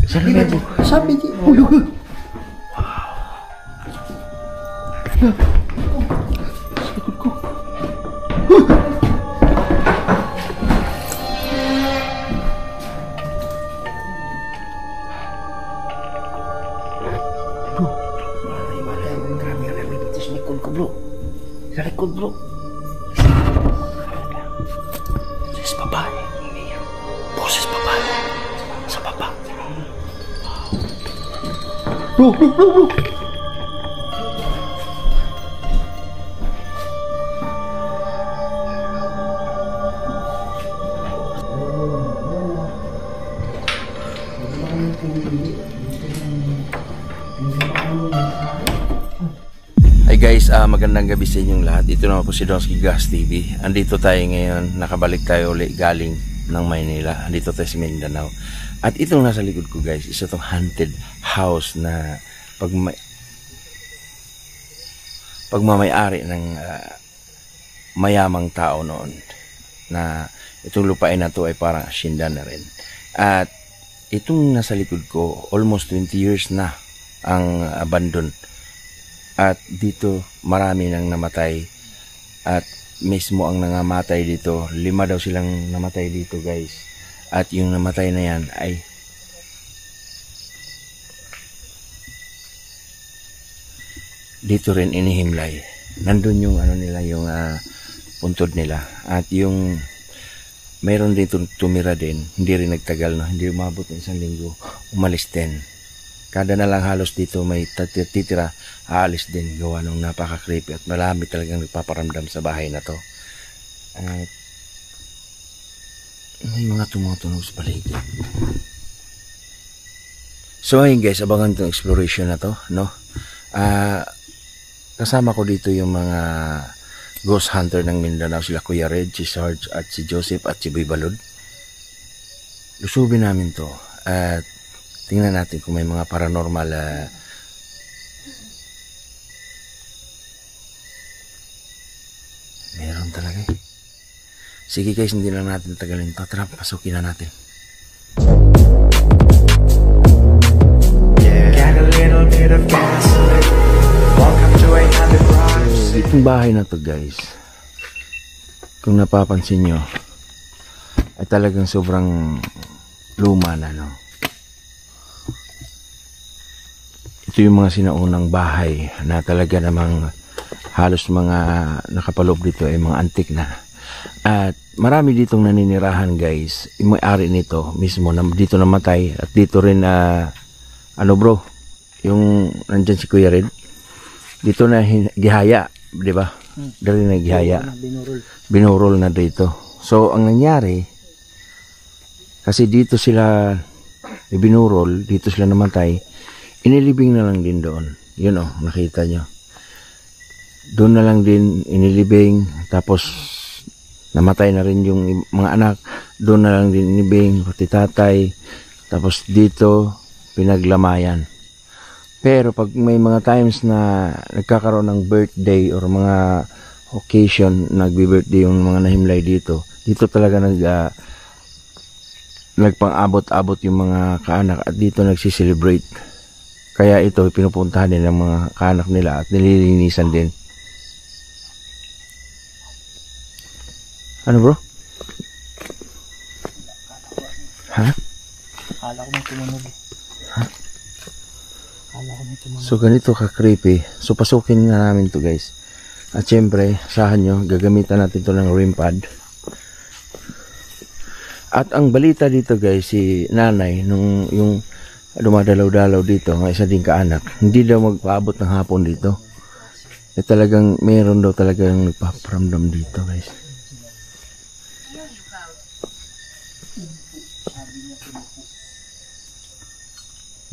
Sabi di. Sabi di. Uy, uy. Wow. Sa likod ko. Bro. Grabe ka namin dito sa likod ko, bro. Sa likod, bro. Boses babae. Boses babae. Sa baba. Bro, bro, bro, bro. Hi guys, magandang gabi sa inyong lahat. Ito naman po si Donsky Gas TV. Andito tayo ngayon, nakabalik tayo ulit galing ng Maynila. Andito tayo sa Mindanao. At itong nasa likod ko guys, isa itong haunted house na pagmamayari ng mayamang tao noon. Na itong lupain na to ay parang asyenda na rin. At itong nasa likod ko, almost 20 years na ang abandon. At dito marami nang namatay. At mismo ang nangamatay dito, 5 daw silang namatay dito guys. At yung namatay na yan ay dito rin inihimlay. Nandun yung ano nila, yung puntod nila. At yung mayroon dito tumira din, hindi rin nagtagal, no? Hindi umabot ng 1 linggo, umalis din. Kada na lang halos dito may titira, aalis din, gawa nung napaka-creepy at marami talagang nagpaparamdam sa bahay na to. At may mga tumutunog sa paligid. So ayun guys, abangan itong exploration na to, no? Kasama ko dito yung mga ghost hunter ng Mindanao, sila Kuya Red, si Sarge at si Joseph at si Boy Balod. Lusubin namin to at tingnan natin kung may mga paranormal meron talaga eh. Sige guys, hindi lang natin tagalin to. Tara, pasukin na natin. Itong bahay na to guys, kung napapansin nyo, ay talagang sobrang luma na, no? Ito yung mga sinaunang bahay na talaga namang halos mga nakapaloob dito ay mga antik na. At marami ditong naninirahan guys. Yung may-ari nito mismo na dito namatay. At dito rin ano bro, yung nandyan si Kuya Red, dito na gihaya, di ba? Dali na gihaya. Binurol na dito. So ang nangyari, kasi dito sila binurol, dito sila namatay. Inilibing na lang din doon. Yun oh, nakita nyo. Doon na lang din inilibing. Tapos namatay na rin yung mga anak. Doon na lang din inilibing, pati tatay. Tapos dito pinaglamayan. Pero pag may mga times na nagkakaroon ng birthday or mga occasion, nagbi-birthday yung mga nahimlay dito, dito talaga nagpang-abot-abot yung mga kaanak at dito nagsiselebrate. Kaya ito pinupuntahan din ng mga kaanak nila at nililinisan din. Ano bro? Ha? Akala ko may tumunog. Ha? Akala ko may tumunog. So ganito ka-creepy. So pasukin na namin to guys. At syempre, sahan nyo, gagamitan natin to ng REM pad. At ang balita dito guys, si nanay, nung yung dumadalaw-dalaw dito, ng isa din kaanak, hindi daw magpaabot ng hapon dito. Eh talagang, meron daw talagang nagpaparamdam dito guys.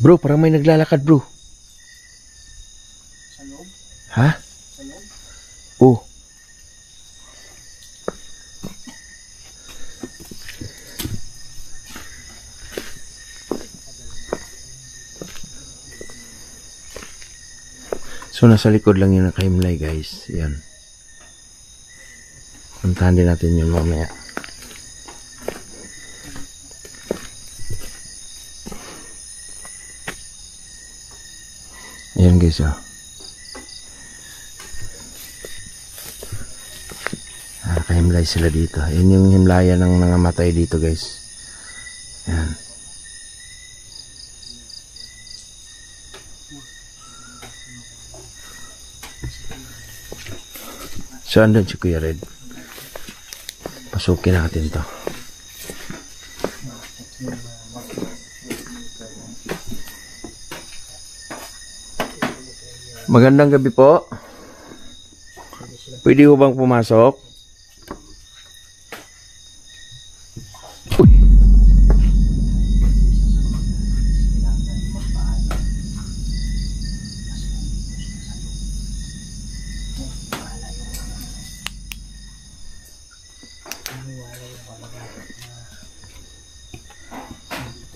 Bro, parang may naglalakad bro. Sa loob? Ha? Sa loob? Oh. So nasa likod lang yung nakahimlay guys. Yan. Puntahan din natin yung mamaya. Ayan guys, oh. Nakahimlay sila dito. Yan yung himlaya ng nangamatay dito guys. Ayan. So andun si Kuya Red. Pasukin natin to. Magandang gabi po. Pwede ko bang pumasok? Uy.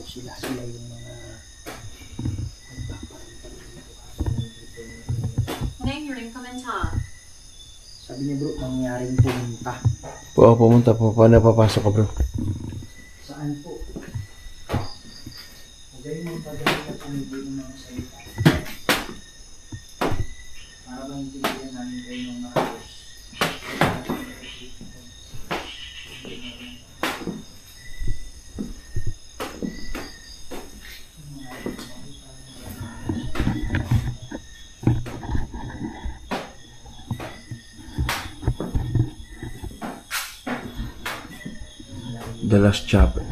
Sila yung mga Name your incommentar. sabi niya bro, mangyaring pumunta. Pumunta po. Paano papasok ka bro? Saan po? Huwag mong pagawin na pumigil ng mga salita. Para maintindihan namin kayo ng mga Diyos.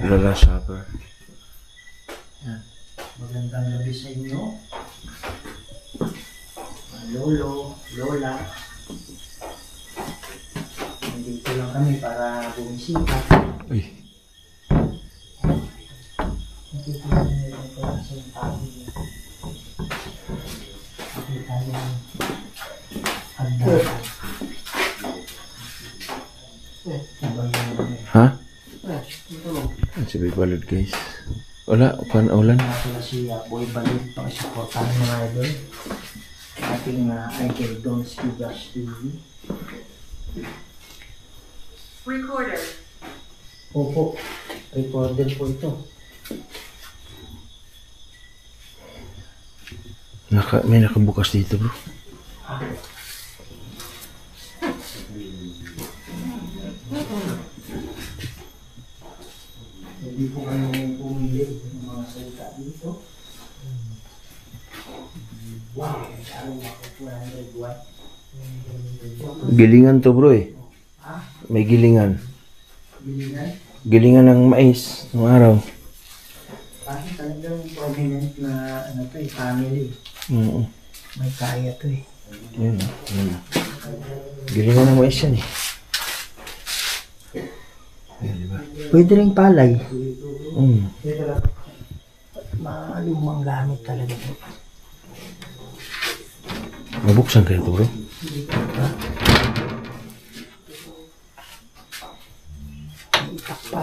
The Last Supper. Yan. Magandang gabi sa inyo. Lolo, Lola. Nandito lang kami para bumisita. Uy. Nakikita niyo rin pala sa yung tabi niya. Nakikita niyo yung hagdanan. Iba yung Ha? ito. Ang sabi balod guys. Wala. Ulan. Nakakala si Boy Balid pang isuportahan mga idol. Ating idol Don Speeders TV. Recorder. Opo, recorder po ito. May nakabukas dito bro. Hindi po kami pumili ng mga salita dito. Wow, masyadong makukuha ng red one. Gilingan to bro eh. May gilingan. Bilingan. Gilingan ng mais. Ng araw. Bakit talagang prominent na ano to eh, family. Oo. May kaya to eh. Yun. Gilingan ng mais yan eh. Pwede rin palay. Mm. Malumang gamit talaga po. Mabuksan kayo to bro. May itak pa.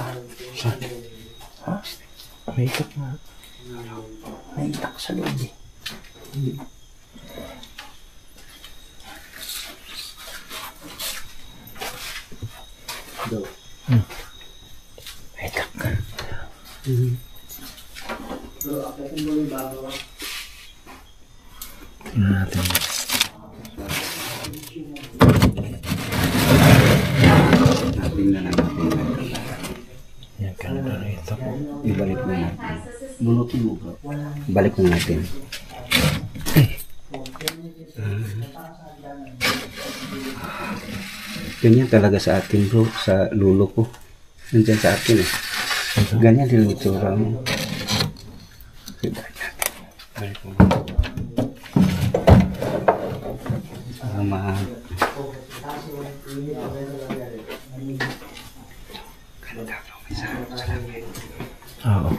Saan? Ha? May itak na. May itak sa loob eh. May itak ka. Tingnan natin. Tingnan natin. Yan, ganda na ito. Ibalik na natin. Bunutin mo bro. Ibalik na natin. Ganyan talaga sa atin bro. Sa lulo ko. Nandiyan sa atin eh. Ganyan din ito mo. Balik mo. Oo.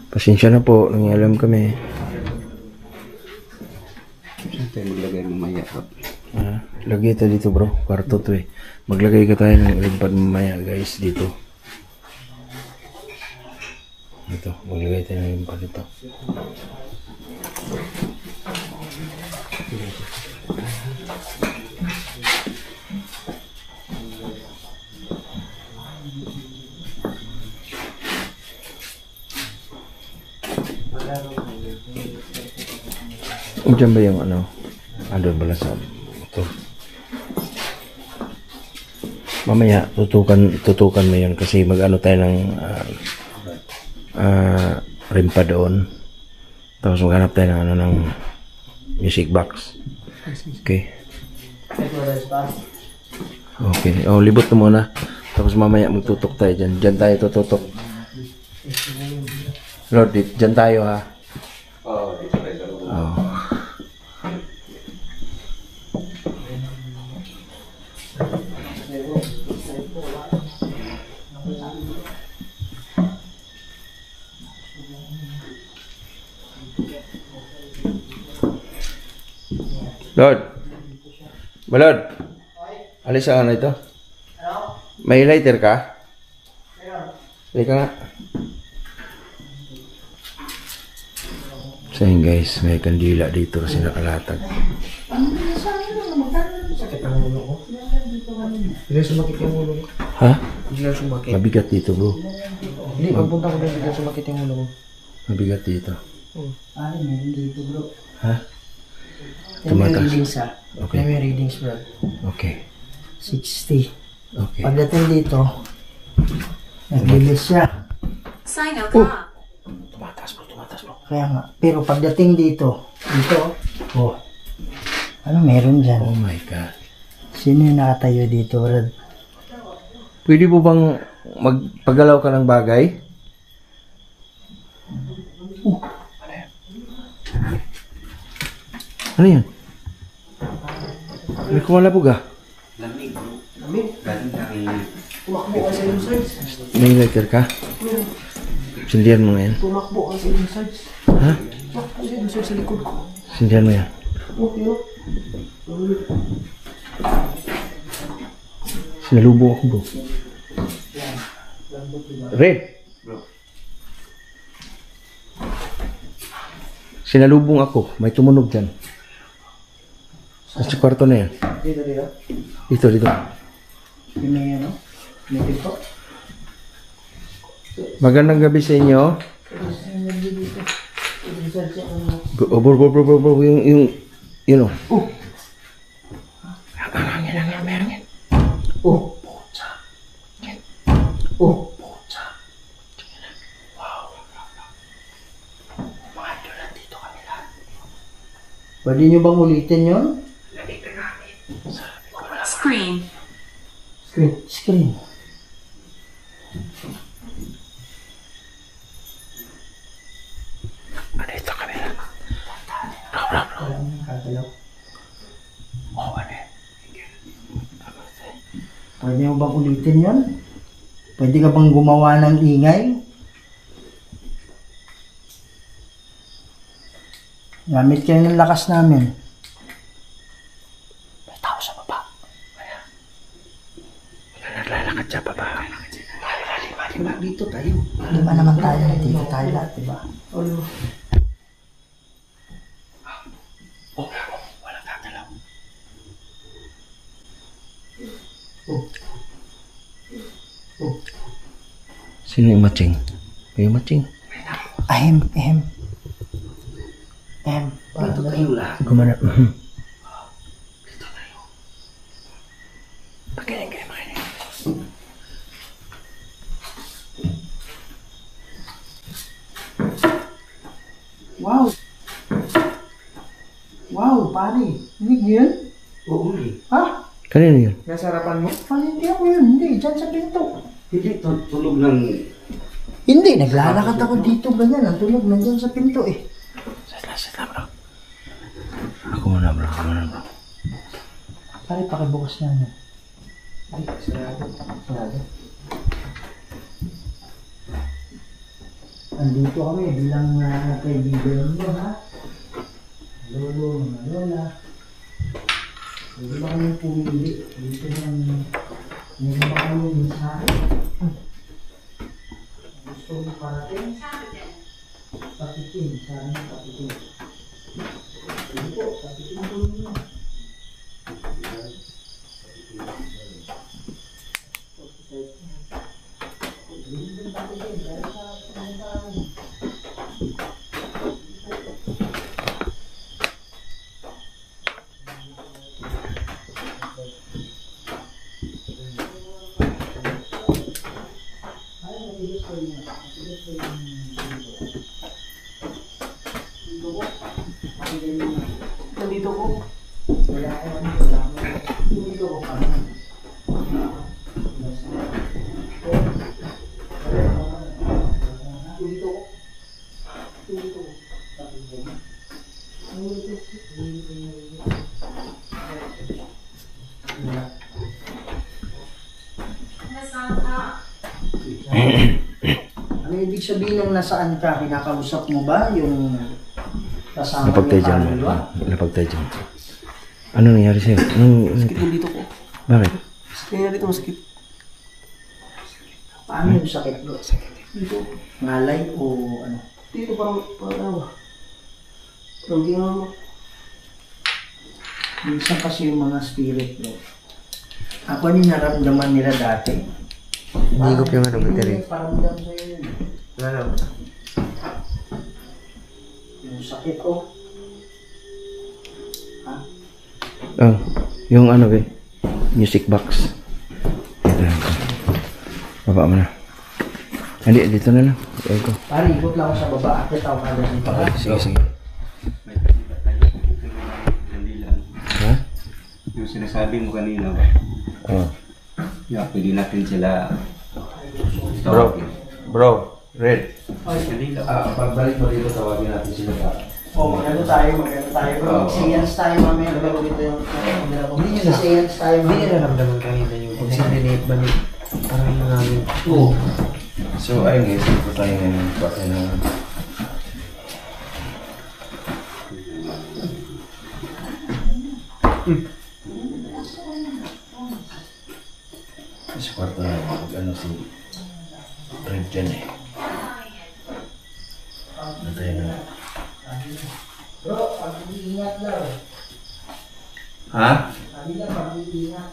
Pasensya na po. Nangialam kami. Saan tayo maglagay mamaya bro? Lagay ito dito bro. Kwarto to eh. Maglagay ka tayo ng limpad mamaya guys dito. Ito. Maglagay tayo ng limpad dito. Diyan ba yung ano? Doon pala sa ito. Mamaya, tutukan mo yun kasi mag-ano tayo ng rimpa doon. Tapos maghanap tayo ng ano ng music box. Okay. Okay. Oh, libot mo muna. Tapos mamaya magtutok tayo dyan. Dyan tayo tututok. Lord, dyan tayo ha. Oo, dito tayo sa loob. Oh. Lord. Balod. Alis ang ano ito? May lighter ka? Halika nga. So yun guys, may kandila dito kasi nakalatag. Sakit ang ulo ko. Bigla sumakit yung ulo ko. Ha? Bigla sumakit. Mabigat dito bro. Hindi, pagpunta ko doon bigla sumakit yung ulo ko. Mabigat dito. Ano, meron dito bro. Ha? May Tumatas. readings ha. Okay. May readings bro. Okay. 60. Okay. Pagdating dito, nag-release siya. Sino ka? Tumatas bro. Kaya nga. Pero pagdating dito, oh, ano meron dyan? Oh my God. Sino yung nakatayo dito, Brad? Pwede po bang magpagalaw ka ng bagay? Ano yan? May kumalabog ah. Lamig, bro. Galing ng... Tumakbo ka sa yung sides. May lighter ka? Sindihan mo ngayon. Tumakbo ka sa yung sides. Ha? Tumakbo sa yung sides sa likod ko. Sindihan mo yan. Okay, oh. Sinalubong ako bro. Red! Sinalubong ako. May tumunog dyan. Sa kwarto na yan. Dito. Dito. Yung may ano? May dito. Magandang gabi sa inyo. Bro. Yung oh. Hangin. Oh, pucha. Oh, pucha. Wow. Mga idol, nandito kami lahat. Pwede nyo bang ulitin yun? Screen. Screen. Dito kami lang. Bro. Kakalaw. Oh, ano yan? Pwede mo bang ulitin yun? Pwede ka bang gumawa ng ingay? Gamit kayo ng lakas namin. May tao sa baba. Naglalakad siya pa ba? Lima dito tayo. Lima naman tayo. Dito tayo lahat, diba? Walang gagalaw. Sino yung matching? May matching? Ahem. Dito kayo lahat. Gumana. Makinig. Wow, pare. Hindi yun? Oo, Ha? Kanino yun? Nasa harapan mo? Hindi ako yun. Hindi, dyan sa pinto. Hindi, tulog ng... Hindi, naglalakad ako dito ganyan. Ang tunog nandyan sa pinto eh. Sala, bro. Ako muna, bro. Pare, pakibukas na ano. Ay, sarado. Andito kami bilang kaibigan mo, ha? Lolo, mga lola. Hindi ba kami pumili? Dito lang. Hindi ba kami minsan? Gusto mo parating? Patikin. Sabi mo patikin. Hindi po, patikin po nyo. Ano ibig sabihin ng nasaan ka? Kinakausap mo ba yung kasama Lapag tayo niyo dyan. kaluluwa? Lapag tayo dyan. Ano nangyari sa'yo? Sakit mo dito ko. Bakit? Kaya dito masakit. Paano yung sakit bro? Dito. Ngalay o ano? Dito parang ano. Parang ginawa mo. Minsan kasi yung mga spirit bro. Ako yung naramdaman nila dati. Higop yung ano, battery. Paramdam sa'yo yun. Ano? Yung sakit ko. Ha? Oh, yung ano ba? Music box. Baba mo na. Hindi, dito na lang. Ayun ko. Pare, ikot lang ako sa baba. Akit ako kagad dito. Sige, sige. Ha? Yung sinasabi mo kanina ba? Oh. Yeah, pwede natin sila Bro, Red. Kanila. Pagbalik mo dito, tawagin natin sila ka. Magano tayo bro. Seance tayo mamaya. Nagano dito yung camera ko. Seance tayo Hindi mamaya. nila naramdaman kanina yung pag-sinilate ba ni parang yung namin. Oo. So, ayun guys, ito tayo ngayon. Pati na... Sa kwarto na ano si Red dyan eh. Ito tayo na. Bro, pag-iingat lang. Ha? Sabi lang, pag-iingat.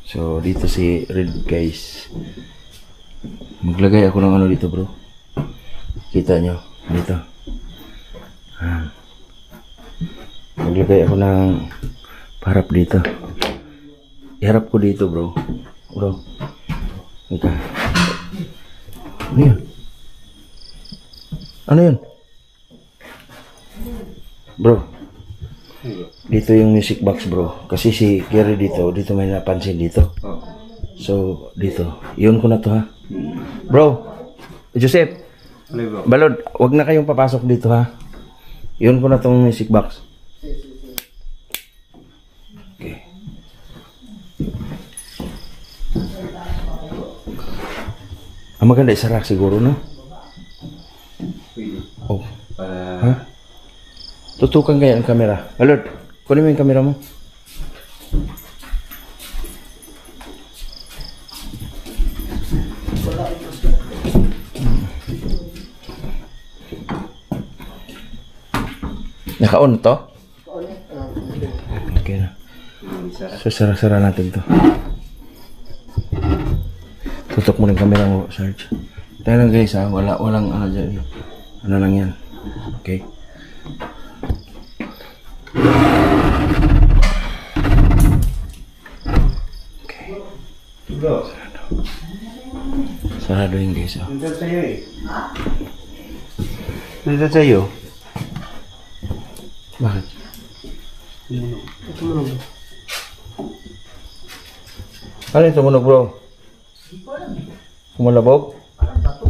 So, dito si Red guys. Maglagay ako ng ano dito bro. Kita nyo? Dito. Maglagay ako ng harap dito. Iharap ko dito bro. Bro. Ika. Ano yun? Ano yun? Bro. Dito yung music box bro. Kasi si Gary dito may napansin dito. So, dito. Iyon ko na to ha. Bro. Joseph. Ano bro? Balod, wag na kayong papasok dito ha. Iyon ko na tong music box. Okay. Ang maganda isara siguro no? Pwede. Oh. Para... Ha? Tutukan kaya ang kamera. Balod, kunin mo yung kamera mo. Naka-on to? Okay na. So, sara-sara natin to. Tutok mo ng camera mo, Sarge. Tayo lang guys ha, walang ano dyan. Ano lang yan. Okay. Okay. Bro, Sarado yun guys ha. nandun sa'yo eh. Nandun sa'yo. Bakit? Tumunog. Ano yung tumunog bro? Kumalabog? Parang bato.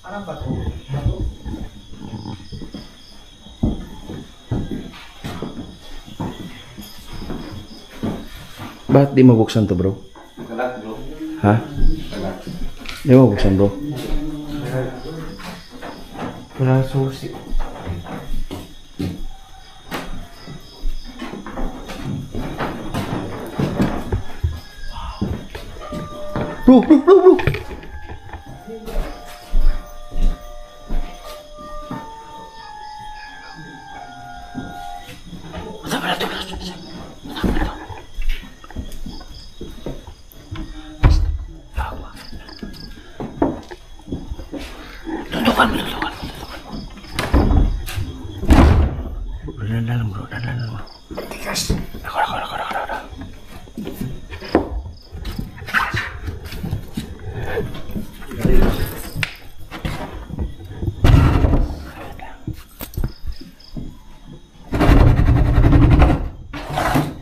Parang bato. Bakit di mabuksan to bro? Nakalat bro. Ha? Nakalat. Di mabuksan bro? Wala susi. Bro! Tutukan mo. Dalan bro. Tigas. Ako.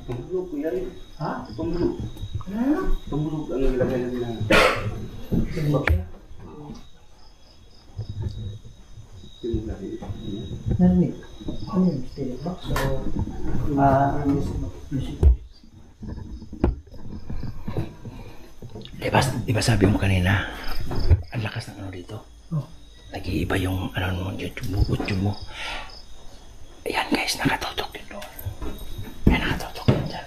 Pambulog kuya rin. Ha? Pambulog. Ano? Pambulog ang nilagay nila. Narinig. Ano yun? Stereo box? O... music. Diba sabi mo kanina, ang lakas ng ano dito. Oh. Nag-iiba yung ano mo, YouTube mo. Ayan guys, nakatutok yun doon. Ayan, nakatutok yun dyan.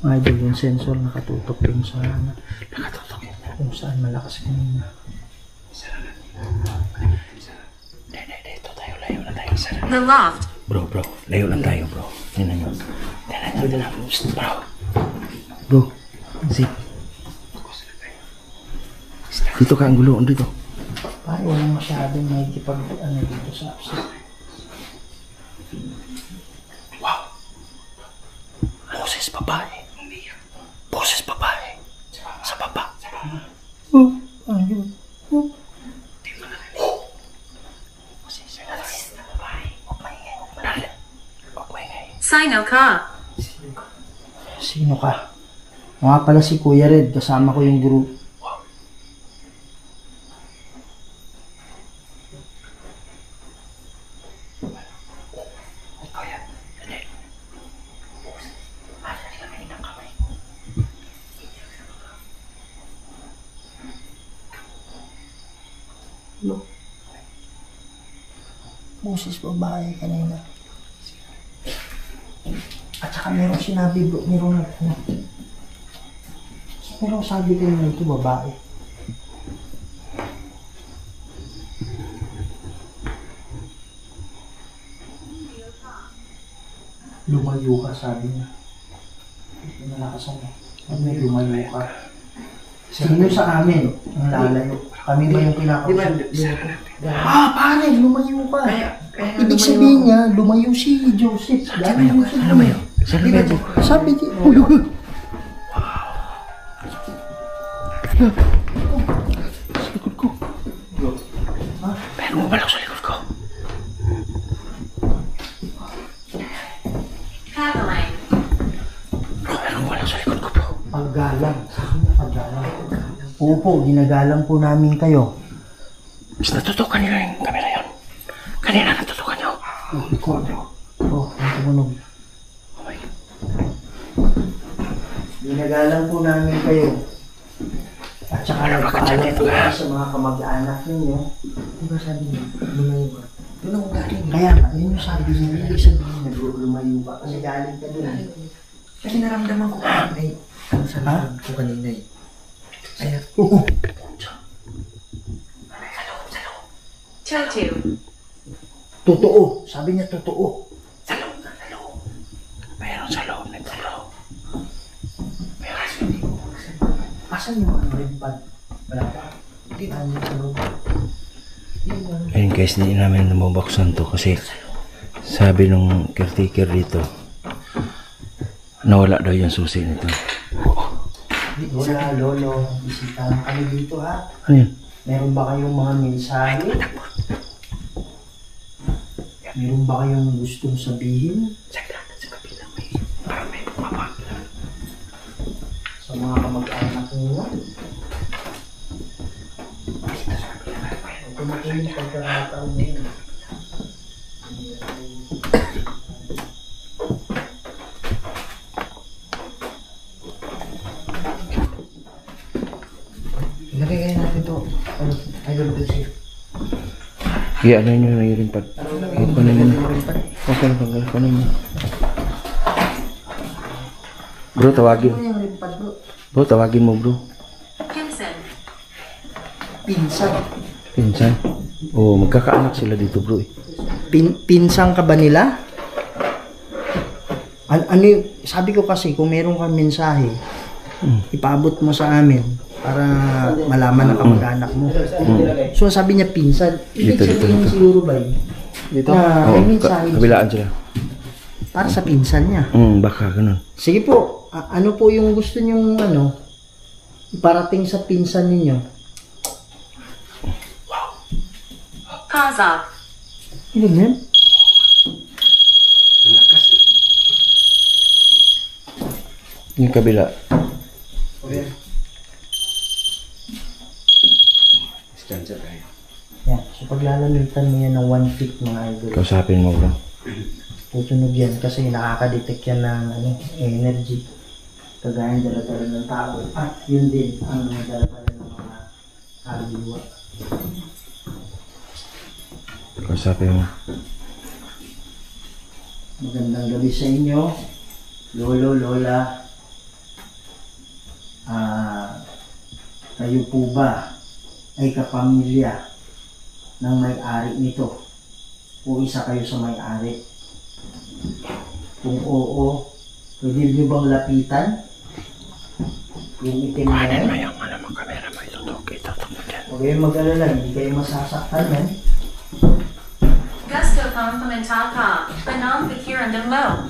Idol yung sensor nakatutok yung sa ano. Nakatutok yun dyan. Kung saan malakas kanina. Dito tayo, layo na tayo. The loft. Bro, layo lang tayo bro. Tingnan nyo. Tingnan nyo. Bro. Bro, zip. Dito ka ang gulo, dito. Parang walang masyadong nakikipag ano dito sa upset. Wow. Boses babae. Boses babae. Sa baba. Oh, ano yun? Oh. Sino ka? Sino ka? Mga pala si Kuya Red, kasama ko yung group. Boses babae kanina. At saka merong sinabi bro, merong sabi kayo nito babae. Lumayo ka, sabi niya. Nalakasan mo. May lumayo ka. Sino sa amin ang lalayo? Kami ba yung pinakausap? Pare, lumayo ka. Ibig sabihin niya, lumayo si Joseph. Lumayo. Sabi niya, Sa likod ko. Pero wala ko sa likod ko. Caroline. Pero wala ko sa likod ko bro. paggalang. Paggalang. Opo, ginagalang po namin kayo. Mas natutukan nyo yung kamera yun. Kanina natutukan nyo. Ang tumunog. Ginagalang po namin kayo. At saka nagpaalam po kayo sa mga kamag-anak ninyo. Diba sabi niyo, lumayo ka? Doon ako galing. Kaya nga, yun yung sabi niya. Ibig sabihin na lumayo ka. Kasi galing ka doon. Kasi naramdaman ko kanina eh. Ano sa likod ko kanina eh. Ayan. Chotu. Totoo. Sabi niya totoo. Sa loob. Mayroon sa loob nito bro. Asan yung ano rin pad? Wala pa. Hindi namin ano. Ayun guys, hindi namin namabuksan to kasi sabi nung caretaker dito nawala daw yung susi nito. Wala, lolo. Bisita lang kami dito ha. Ano yun? Meron ba kayong mga mensahe? Meron ba kayong gustong sabihin? Sa kabilang may bumaba. Sa mga kamag-anak ninyo? Ito na po yung pagkakataon na yun. Ilagay kaya natin to. Idol kasi. Iya, ano yun yung rin pad? Kunin mo na. Okay, kunin mo. Bro, tawagin. Ano yung rimpad bro? Bro, tawagin mo bro. Kimson. Pinsan. Pinsan. Oo, magkakaanak sila dito bro eh. Pinsang ka ba nila? Ano yung, sabi ko kasi kung meron kang mensahe, ipaabot mo sa amin para malaman ng kamag-anak mo. So sabi niya pinsan. Ibig sabihin siguro ba yun? Dito? Na may mensahe Kabilaan sila. para sa pinsan niya. Baka ganun. Sige po, ano po yung gusto niyong iparating sa pinsan ninyo? Kazakh. Ano yan? Yung kabila. Diyan sa tayo. Yan. So paglalamitan mo yan ng 1 feet mga idol. Kausapin mo bro. Tutunog yan kasi nakaka-detect yan ng energy. Kagaya ng dala-dala ng tao. At yun din ang dala-dala ng mga kaluluwa. Kausapin mo. Magandang gabi sa inyo, Lolo, Lola. Kayo po ba ay kapamilya ng may-ari nito? O isa kayo sa may-ari? Kung oo, pwede niyo bang lapitan? Yung itim na yan? Yung mga kamera mo, itutok mo dyan. Huwag kayong mag-alala, hindi kayo masasaktan yan. Gusto kong pumunta ka. Anong pikiran mo?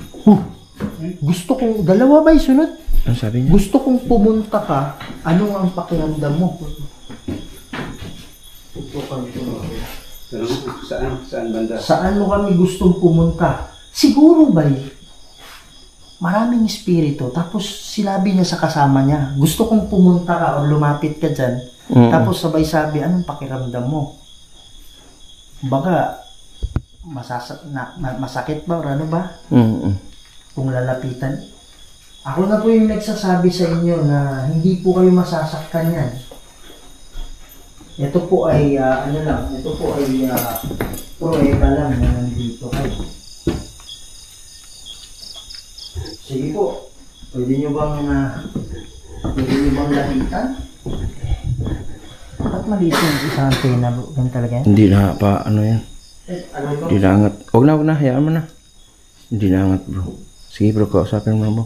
Gusto kong, dalawa ba sunod? Ano sabi niya? Gusto kong pumunta ka, anong ang pakiramdam mo? Saan banda? Saan mo kami gustong pumunta? Siguro ba'y maraming espiritu, tapos sinabi niya sa kasama niya, gusto kong pumunta ka o lumapit ka dyan, tapos sabay sabi, anong pakiramdam mo? Baka, masakit ba o ano ba? Kung lalapitan. Ako na po yung nagsasabi sa inyo na hindi po kayo masasaktan yan. Ito po ay, ito po ay pruweba lang na nandito kayo. Sige po, pwede nyo bang lapitan? Ba't maliit yung isang antena? Ganun talaga yan? Hindi na pa, ano yan? Hindi na angat. Huwag na, hayaan mo na. Hindi na angat bro. Sige bro, kausapin mo bro.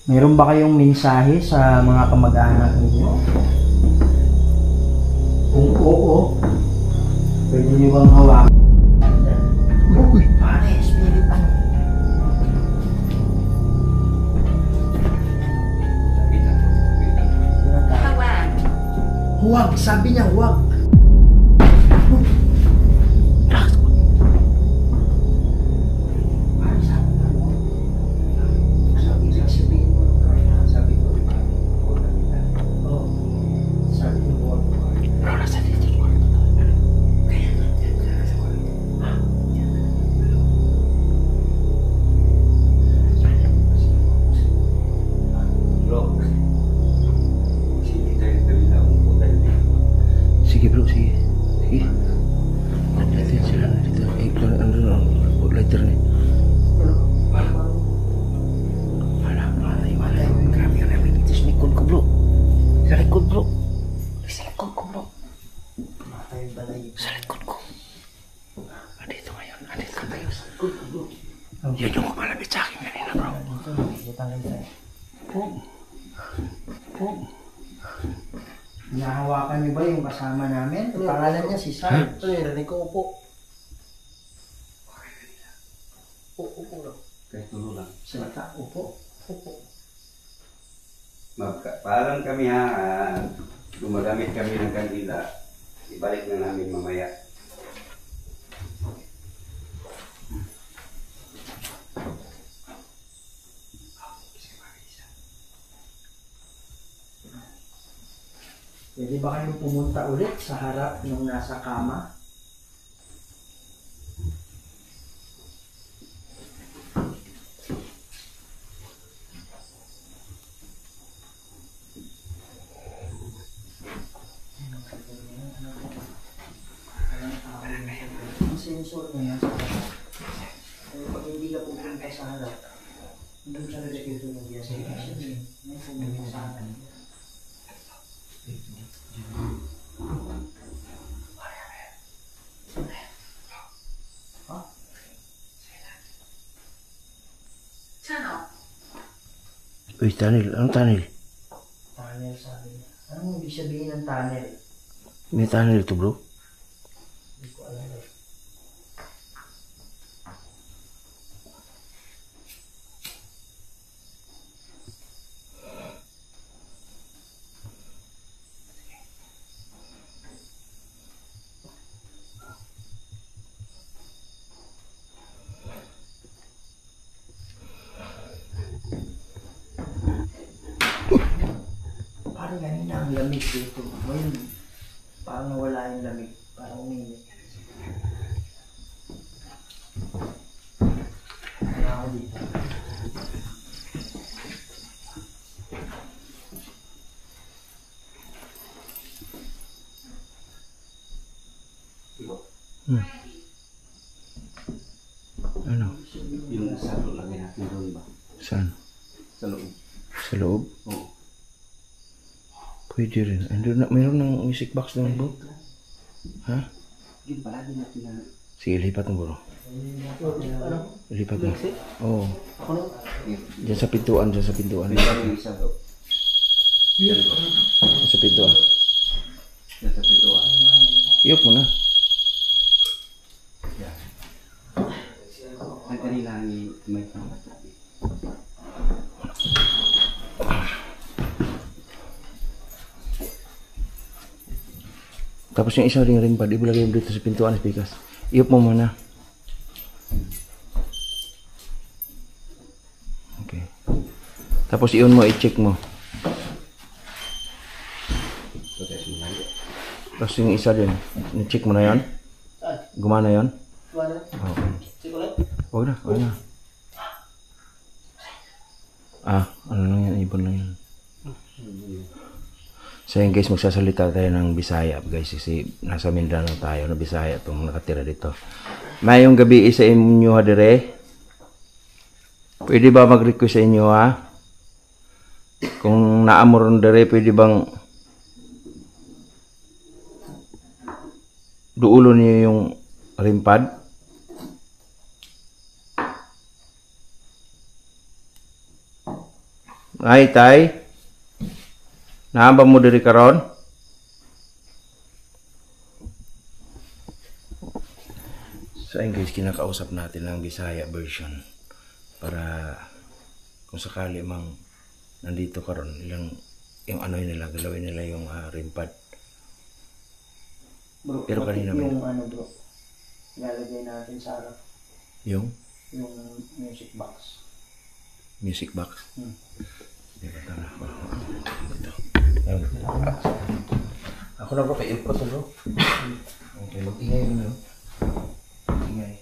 Meron ba kayong mensahe sa mga kamag-anak ninyo? Kung oo, pwede nyo bang hawakan? Uy, pare, spirit ano? Hawag. Huwag, sabi niya huwag. Sige bro, sige. Sige. Natin sila na dito. Lighter ni. Wala. Grabe ka namin. Ito sa likod ko bro. Sa likod bro. Sa likod ko bro. Sa likod ko. Andito ngayon. Andito tayo sa likod ko bro. Yun yung kumalapit sa akin kanina bro. Hinahawakan niyo ba yung kasama namin? Pangalan niya si Sarge. Narinig ko upo. Upo lang. Kahit tulo lang. Salita, upo. Parang kami gumagamit kami ng kandila. Ibalik na namin mamaya. Pwede ba kayong pumunta ulit sa harap ng nasa kama? Ang sensor niya nasa harap. Kaya pag hindi ka pupunta sa harap, doon sa rescue ng destination, may pumunta sa akin. Tunnel. Uy, tunnel. Anong tunnel? Tunnel sabi niya. Anong ibig sabihin ng tunnel? May tunnel ito bro. Hindi ko alam eh. Parang ganun na ang lamig dito. Ngayon, Parang nawala yung lamig. Parang uminit. Kaya ako dito. Ano? Yung salo lagay natin doon ba? Saan? Sa loob. Sa loob? Oo. Pwede rin. Mayroon ng music box doon bro. Ha? Yun palagi natin na... Sige, lipat mo bro. Lipat mo. Oo. Diyan sa pintuan, diyan sa pintuan. May yung isa doon. Diyan sa pintuan. Yan sa pituan. Iyok mo na. Yan. Ang kanila may pangkatabi. Tapos yung isang ring pad, ibulagay mo dito sa pintuan, Pikas. Iyok mo muna. Okay. Tapos iyon mo, i-check mo. Tapos yung isa din, i-check mo na yan. Gumana yan? Okay. Huwag na, huwag na. Ano lang yan, ibon lang yan. So yun guys, magsasalita tayo ng Bisaya guys, kasi nasa Mindanao tayo na Bisaya itong nakatira dito. Mayong gabi sa inyo ha dire. Pwede ba mag-request sa inyo ha? Kung naamor dire, pwede bang duulo niyo yung rimpad? Ay, tay. Naamba mo diri karon? So ayun guys, kinakausap natin ng Bisaya version para kung sakali mang nandito karon ilang yung ano nila, galawin nila yung rimpad. Bro, Pero kanina yung ano bro, ilalagay natin sa harap. Yung Music box. music box. Diba tama ako. Ito. Ayun. Ako na bro, kay Ilko to bro. Okay, mag-ingay mo na. Ingay.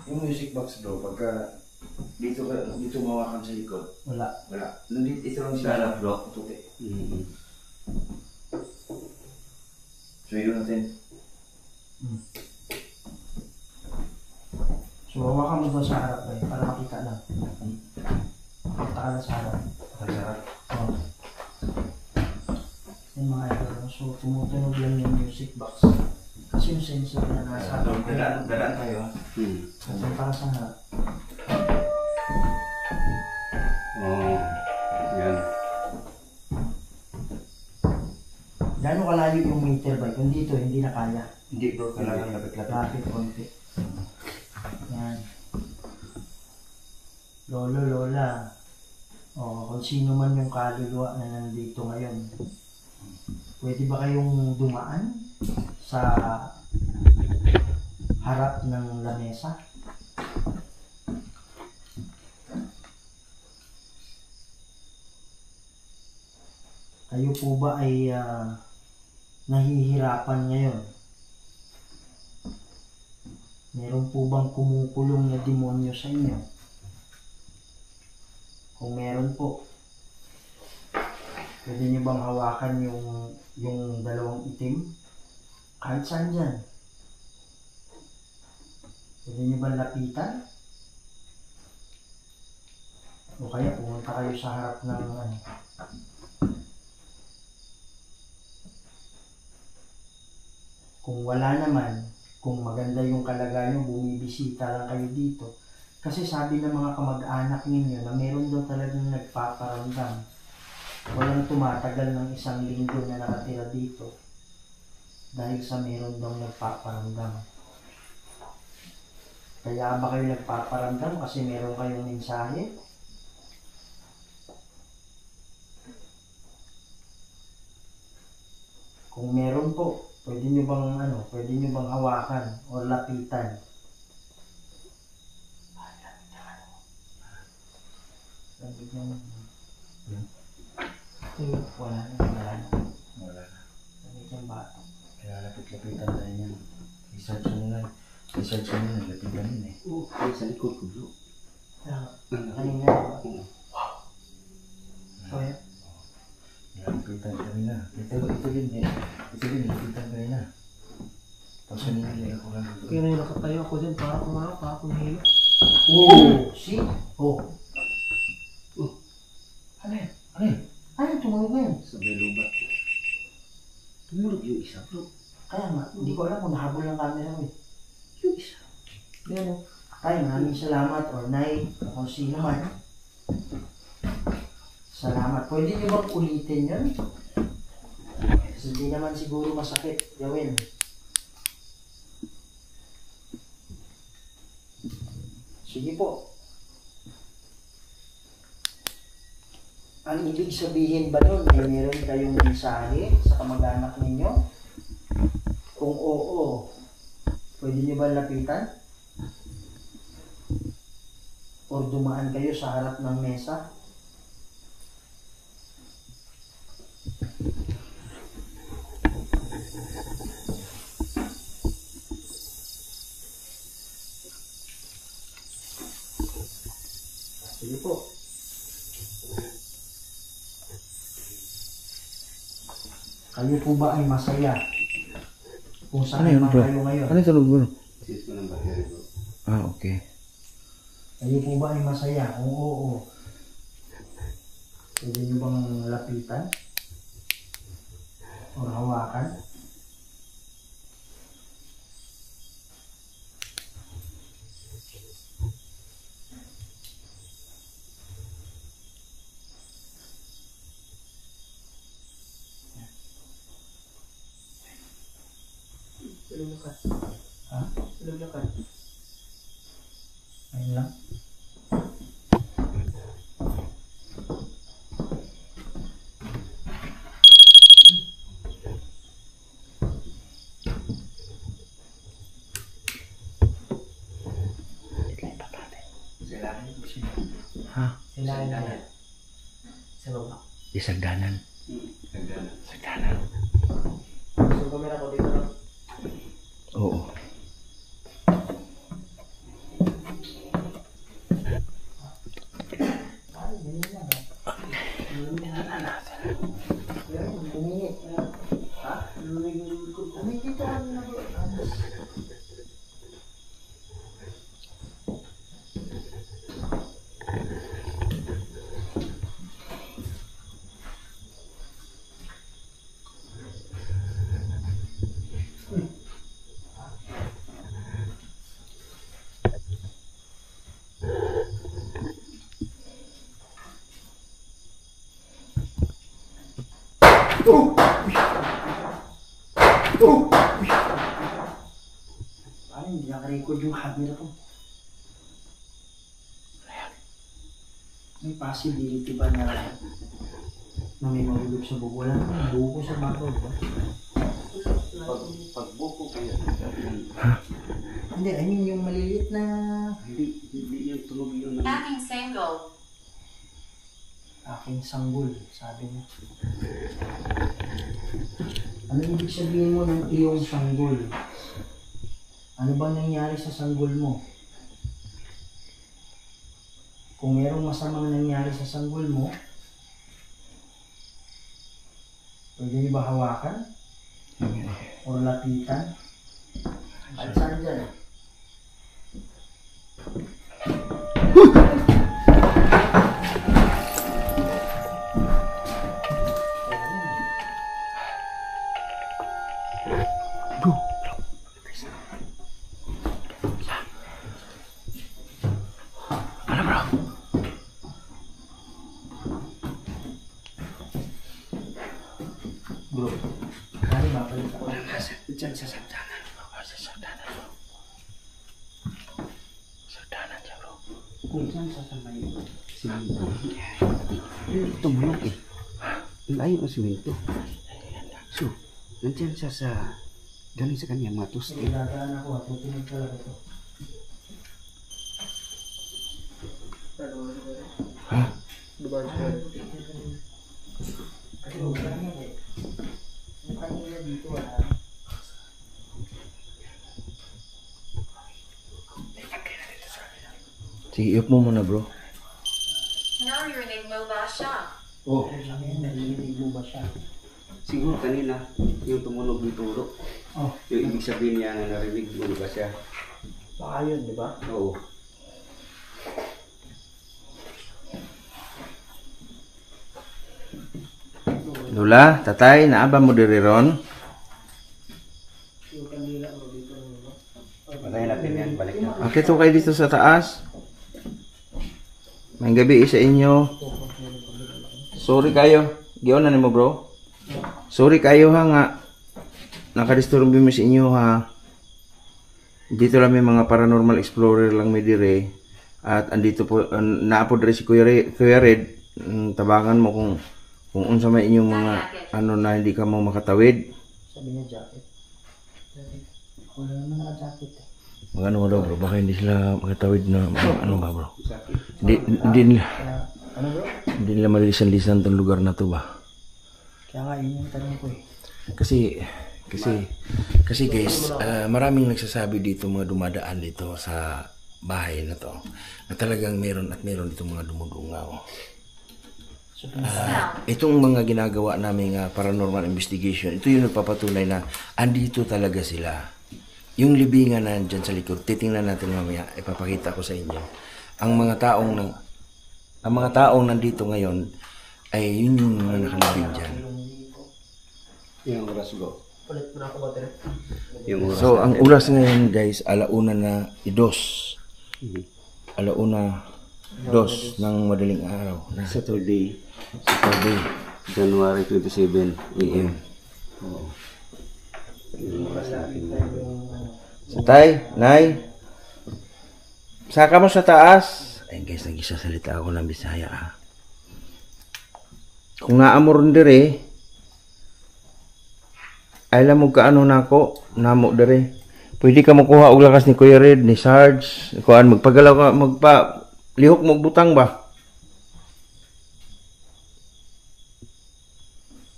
Yung music box bro, pagka dito mawakan sa likod. Wala. Nandito ito lang Sa harap, bro. Tuti. So yun natin. So, hawakan mo doon sa harap para makita lang. Makita ka lang sa harap. Masarap. Oh. Yung mga ito. So, tumutunog lang yung music box. Kasi yung sensor na nasa harap. Dadaan tayo ha. Kasi para sa harap. Yan. Gano'ng kalayo yung meter ba? Kung dito, hindi na kaya. Hindi bro, kailangan lapit-lapit. Lapit konti. Yan. Lolo, lola. O, kung sino man yung kaluluwa na nandito ngayon. Pwede ba kayong dumaan sa harap ng lamesa? Kayo po ba ay nahihirapan ngayon? Meron po bang kumukulong na demonyo sa inyo? Kung meron po, pwede nyo bang hawakan yung dalawang itim? Kahit saan dyan. Pwede nyo bang lapitan? O kaya pumunta kayo sa harap ng Kung wala naman, kung maganda yung kalagayan nyo, bumibisita lang kayo dito. Kasi sabi ng mga kamag-anak ninyo na meron daw talagang nagpaparamdam. Walang tumatagal ng 1 linggo na nakatira dito. Dahil sa meron daw nagpaparamdam. Kaya ba kayo nagpaparamdam kasi meron kayong mensahe? Kung meron po, Pwede nyo bang hawakan o lapitan? Lapitan. Wala na. Lapitan ba? Kaya lapit-lapitan tayo niyan. Research nyo na, lapitan yun eh. Oo, ay sa likod ko bro. Kanina ba? Oo. So, yan. Lapitan kanina. Ito din, lapitan kanina. Tapos kanina ako lang. Kaya na nakatayo ako dyan para ako nahilo. Oh! See? Oh. Ano yun? Ano tumunog na yun? Sabay lubat. Tumulog yung isa bro. Kaya nga, hindi ko alam kung nahabol ng camera mo eh. Yung isa. Yan o. Tay, maraming salamat or nay, o kung sino man. Salamat. Pwede nyo bang ulitin yun? Kasi hindi naman siguro masakit gawin. Sige po. Ang ibig sabihin ba nun ay meron kayong mensahe sa kamag-anak ninyo? Kung oo, pwede nyo ba lapitan? O dumaan kayo sa harap ng mesa? Sige po. Kayo po ba ay masaya? Kung saan Ano yun, man bro? kayo ngayon? Ano yung tunog bro? Sis ko ng battery bro. Ah, okay. Kayo po ba ay masaya? Kung oo, pwede nyo bang lapitan? O hawakan? Lulukat. Ha? Lulukat. Ayun lang. Ha? Sila na yan. Sa baba. Isagdanan. Nagdala. Sagdanan. So, kamera ko dito lang. Oo. Ay, ganyan lang. Yan, humingi. Ha? Humingi ka na bro. Ay, hindi naka-record yung camera ko. May possibility ba na may mahulog sa buko? Wala naman, buko sa bago, ba? Pag buko kayo. Hindi, I mean yung maliliit na Hindi yung tunog yun. Aking single. aking sanggol, sabi niya. Ano ibig sabihin mo ng iyong sanggol? Ano ba nangyari sa sanggol mo? Kung merong masamang nangyari sa sanggol mo, pwede niyo ba hawakan? O lapitan? At saan dyan? Ano bro? Bro, kaya babalik ako. Diyan sa sagdanan. Sagdanan bro. Sagdanan siya bro. Kung saan sa samay. Siminto. Tumulog eh. Layo ang siminto. So, nandiyan siya sa Galing sa kanya mga tusti. Ilagaan ako, tutunog talaga ito. Ha? Kasi huwag ka naman eh. Yung kanina dito wala. Sige, iyok mo muna bro. Now you're in a mobile shop. Oh, Nalilinig mo ba siya? siguro kanina, yung tumunog yung tulo. Oh. Yung ibig sabihin niya na narinig mo ba siya? Baka yun, di ba? Oo. Lula, tatay, naaba mo diri ron? Yung kanila mo dito. Patayin natin yan, balik natin. Akit to kayo dito sa taas. May gabi sa inyo. Sorry kayo. Giyon na mo bro. Sorry kayo ha nga. Nakadisturbo mo sa inyo ha. Dito lang may mga paranormal explorer lang may dire. At andito po, naapod rin si Kuya Red. Tabangan mo kung unsa may inyong mga ano na hindi ka mo makatawid. Sabi niya jacket. Wala naman naka-jacket eh. Magano daw bro, baka hindi sila makatawid na ano ba bro? Hindi Ano bro? nila malilisan-lisan tong lugar na to ba? Kaya nga yun yung tanong ko eh. Kasi guys, maraming nagsasabi dito mga dumadaan dito sa bahay na to na talagang meron dito mga dumudungaw. Itong mga ginagawa naming paranormal investigation, ito yung nagpapatunay na andito talaga sila. Yung libingan na dyan sa likod, titingnan natin mamaya, ipapakita ko sa inyo. Ang mga taong nandito ngayon ay yun yung mga nakalibing dyan. Yung oras bro. Palit mo na ako battery. Yung oras. So, ang oras ngayon guys, 1:02. Alauna 2 ng madaling araw na Saturday, Saturday. January 27 AM. Oo. Yung oras natin. So, tay, nay, saka mo sa taas. Ay guys, nag-isasalita ako ng Bisaya ha. Kung naamor dire, ay alam mo kaano na ako, namo dire. Pwede ka makuha og lakas ni Kuya Red, ni Sarge, kuan magpagalaw ka, lihok mo og butang ba?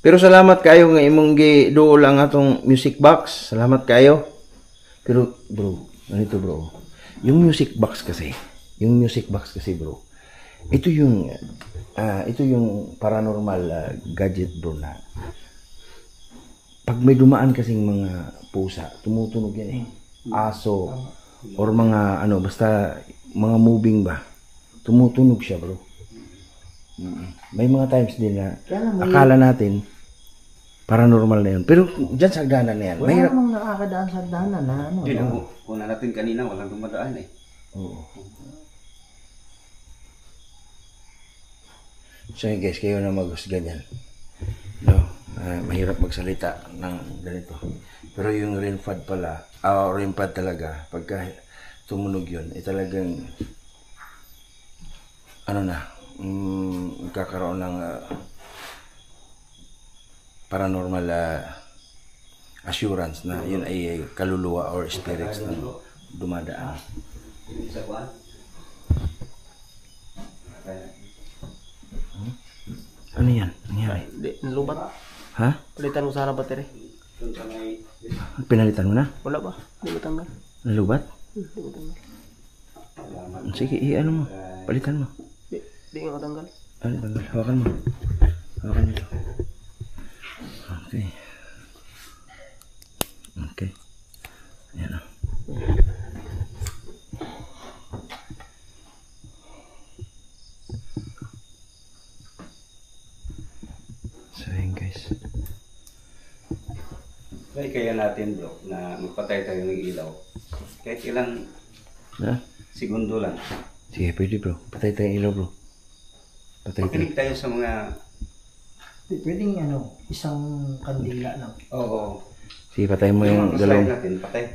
Pero salamat kayo nga imong giduol ang atong music box. Salamat kayo. Pero bro, ganito bro. Yung music box kasi bro. Ito yung paranormal gadget bro na pag may dumaan kasing mga pusa, tumutunog yan eh. Aso or mga ano basta mga moving ba. Tumutunog siya bro. May mga times din na akala natin paranormal na yun. Pero dyan sa hagdanan na yan. Wala Mahirap. namang nakakadaan sa hagdanan na ano. Hindi na kung natin kanina, walang dumadaan eh. Oo. So yun guys, kayo na maghusga dyan. No, mahirap magsalita ng ganito. Pero yung REM pad pala, REM pad talaga, pagka tumunog yun, talagang ano na, kakaroon ng paranormal assurance na yun ay kaluluwa or spirits na dumadaan. Sa kuwan? Ano yan? Nangyari? Di, nalubat. Ha? Palitan ko sana battery. Doon sa may... Pinalitan mo na? Wala ba? Di ba tanggal? Nalubat? Di ba tanggal? Sige, ano mo? Palitan mo. Di nga katanggal. Ano, tanggal. Hawakan mo. Hawakan nito. Okay. Okay. Ayan o. So, yun guys. Try kaya natin bro, na magpatay tayo ng ilaw. Kahit ilang Ha? segundo lang. Sige, pwede bro. Patay tayong ilaw bro. Patay tayo. Makinig tayo sa mga... Pwedeng ano, isang kandila lang. Oo. Sige, patay mo yung slide dalawang. natin, patay.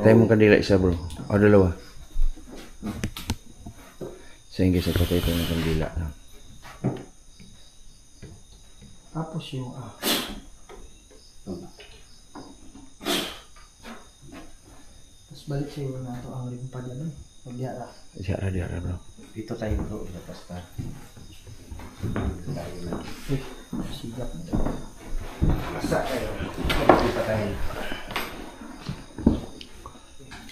Patay mo kandila isa bro. O dalawa. So yun guys, patay tayo ng kandila. No? Tapos yung balik sa iyo na ito ang rin pa dyan. Magyara. Diara bro. Dito tayo bro, ilabas ta. Dito tayo na. Sigap na. Masa tayo. Dito tayo.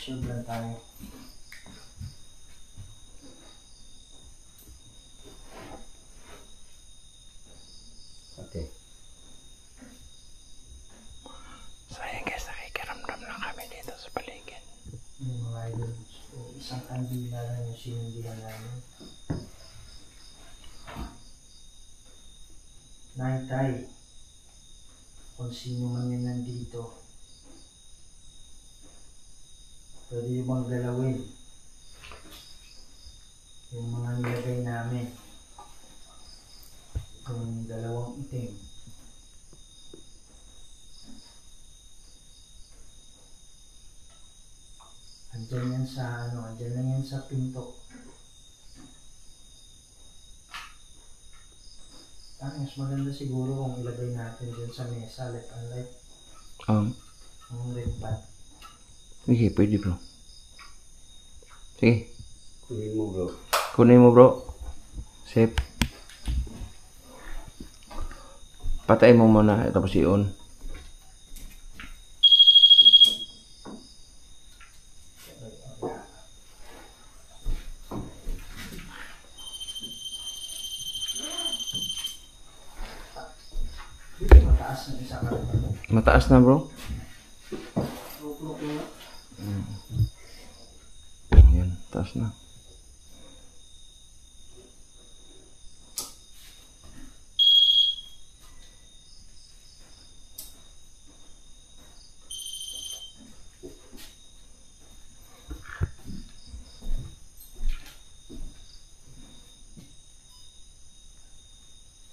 Sure lang tayo. Okay. So ayan guys, nakikiramdam lang kami dito sa paligid. Yung mga idol. So, isang kandila lang yung sinundihan namin. Naitay. Kung sino man yung nandito. Pwede yung bang galawin. Yung mga nilagay namin. Yung dalawang itim. Andyan yan sa andyan lang yan sa pinto. Mas maganda siguro kung ilagay natin dyan sa mesa, left and right. Ang red band. Sige, pwede bro. Sige, Kunin mo bro. kunin mo bro. Safe. Patay mo muna, tapos i-on. Mataas na isa ka. Mataas na bro. Yan, taas na.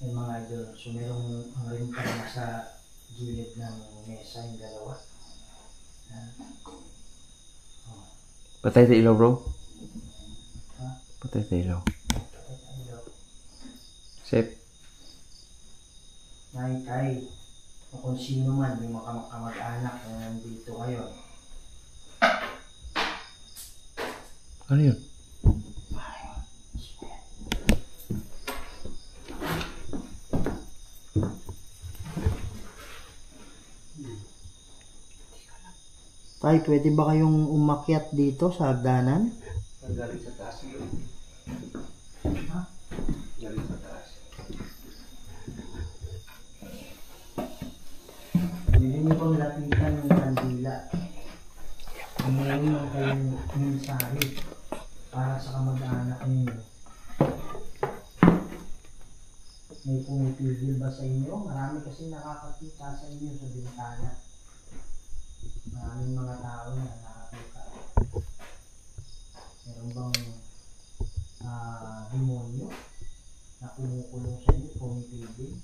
Yung mga idol. So merong ang rin pa na sa gilid ng mesa, yung dalawa. Patay sa ilaw bro. Ha? Patay sa ilaw. Idol. Safe. Naitay. O kung sino man yung kamag-anak na nandito ngayon. Ano yun? Tay, pwede ba kayong umakyat dito sa hagdanan? Galing sa taas yun. Ha? Galing sa taas. Pwede niyo pang lapitan ng kandila. Umayin lang kayong mensahe para sa kamag-anak ninyo. May pumipigil ba sa inyo? Marami kasi nakakakita sa inyo sa bintana. Maraming mga tao na nakakita. Meron bang demonyo na kumukulong sa inyo, pumipigil?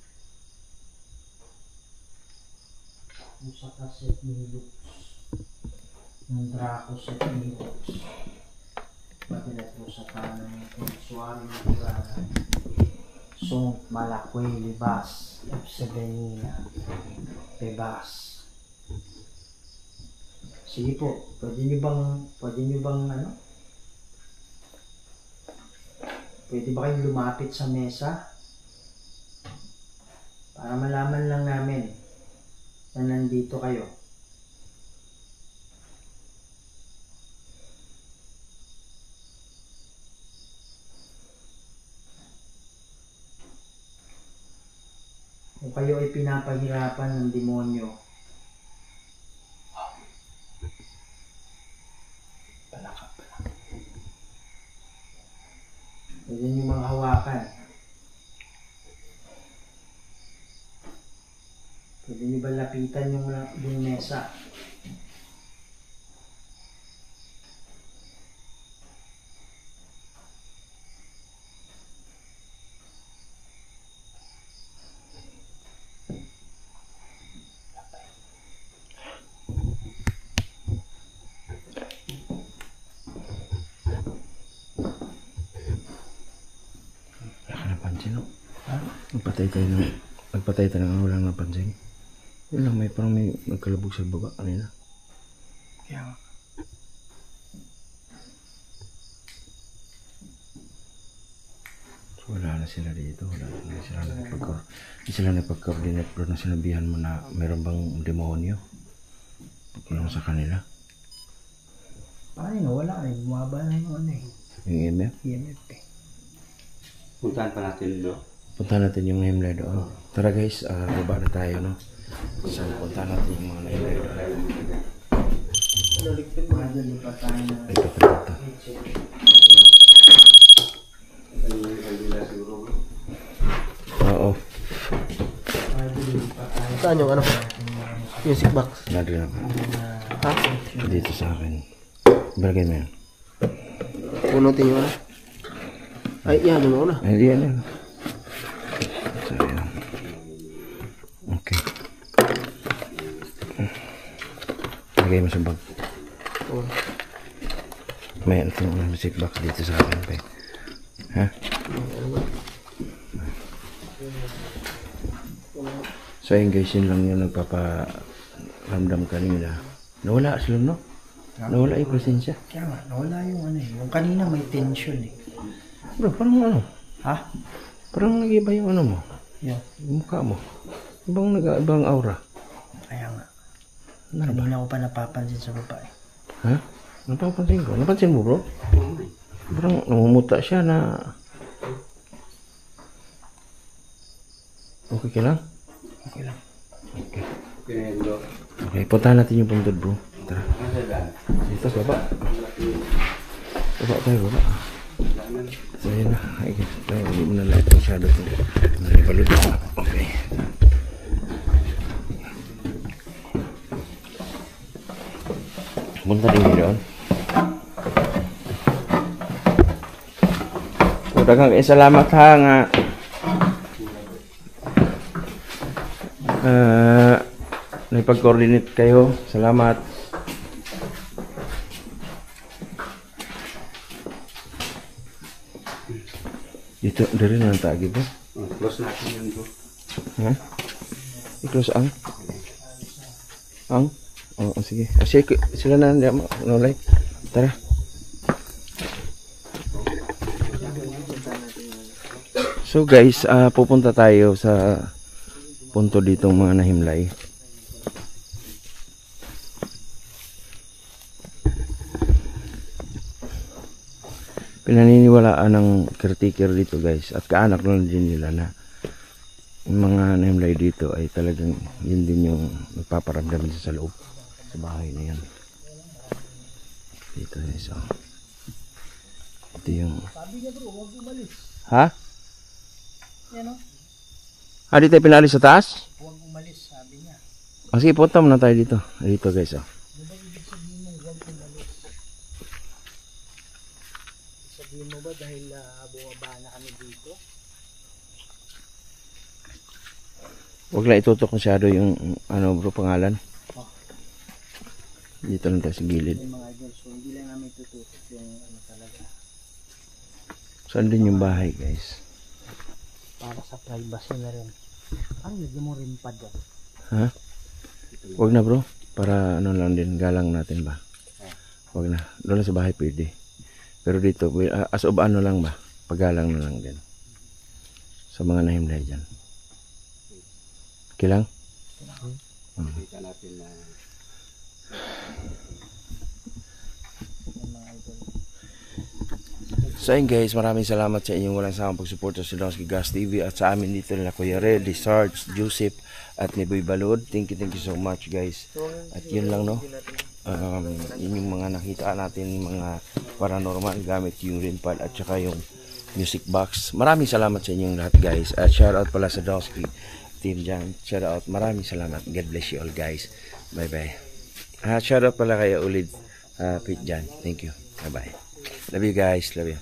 Usa ka set ni Lux. Ng Draco set ni Lux. Pati na po sa tanong kung suwari na kurana. Song Malakway Libas. F7 Bebas. Sige po, pwede nyo bang pwede ba kayong lumapit sa mesa? Para malaman lang namin na nandito kayo. Kung kayo ay pinapahirapan ng demonyo, pwede nyo mga hawakan. Pwede nyo ba lapitan yung mesa? Nagpatay tayo ng walang napansin. Yun lang, parang may nagkalabog sa baba kanina. Kaya sila dito. Hindi sila napag-coordinate bro na sinabihan mo na meron bang demonyo. Pagkulong sa kanila. Paano, wala eh. Bumaba na yung ano eh. Yung EMF. EMF eh. Puntahan pa natin doon. Punta natin yung himlay doon. Tara guys, baba na tayo, no? So, punta natin yung mga himlay doon. Madali pa tayo na. Ito pa dito. Oo. Madali pa tayo. Saan yung ano? Music box. Nadali na. Ha? Dito sa akin. Balagay mo yan. Punutin yung ano? Ay, yan yung una. Ay, yan yan. So, yan. Okay. Lagay mo sa bag. Oh. May itong music box dito sa akin pa. Ha? So ayun guys, yun lang yung nagpaparamdam kanina. Nawala sila, no? Nawala yung presensya. Kaya nga, nawala yung ano eh. Yung kanina may tension eh. Bro, parang ano? Ha? Parang nag-iba yung ano mo. Yeah. Yung mukha mo. Ibang aura. Kaya nga. Ano ba? Kanina ko pa napapansin sa babae. Ha? Napapansin ko. Napansin mo, bro? Parang namumuta siya na... Okay ka lang? Okay lang. Okay. Pinendo. Okay, puntahan natin yung puntod, bro. Tara. Dito, baba. Baba tayo, baba. So, yun na. Ay, tayo. Hindi mo na lahat masyado ito. Nalibalod. Okay. Punta din doon. So, daghang salamat ha nga. Naipag-coordinate kayo. Salamat. Dito, dari na ang tagi ba? Close natin yun bro. Ha? I-close ang? Ang? Oo, sige. Sige, sila na, no like. Tara. So guys, pupunta tayo sa punto ditong mga nahimlay. Pinaniniwalaan ng caretaker dito guys at kaanak lang din nila na yung mga nahimlay dito ay talagang yun din yung nagpaparamdam sa loob sa bahay na yan. Dito guys, so ito yung ha? Di tayo pinalis sa taas? Huwag umalis, sabi niya. Sige, punta muna tayo dito. Dito guys, oh. Sabihin mo ba dahil bumaba na kami dito? Huwag lang itutok masyado yung ano bro, pangalan. Dito lang tayo sa gilid. Yung mga idol, so hindi lang namin tututok yung ano talaga. Saan din yung bahay guys? Para sa privacy na rin. Ay, lagyan mo rin pa dyan. Ha? Huwag na bro. Para ano lang din, galang natin ba? Huwag na. Doon lang sa bahay pwede. Pero dito, as of ano lang ba? Pagalang na lang din. Sa mga nahimlay dyan. Okay lang? Kita natin na So ayun guys, maraming salamat sa inyong walang sawang pagsuporta sa Donski Gas TV at sa amin dito nila Kuya Red, Sarge, Joseph at ni Boy Balod. Thank you so much guys. At yun lang no. Yun yung mga nakita natin mga paranormal gamit yung rim pad at saka yung music box. Maraming salamat sa inyong lahat guys. At shout out pala sa Donski team dyan. Shout out. Maraming salamat. God bless you all guys. Bye bye. Shout out pala kay Ulid Pete dyan. Thank you. Bye bye. Love you guys. Love you.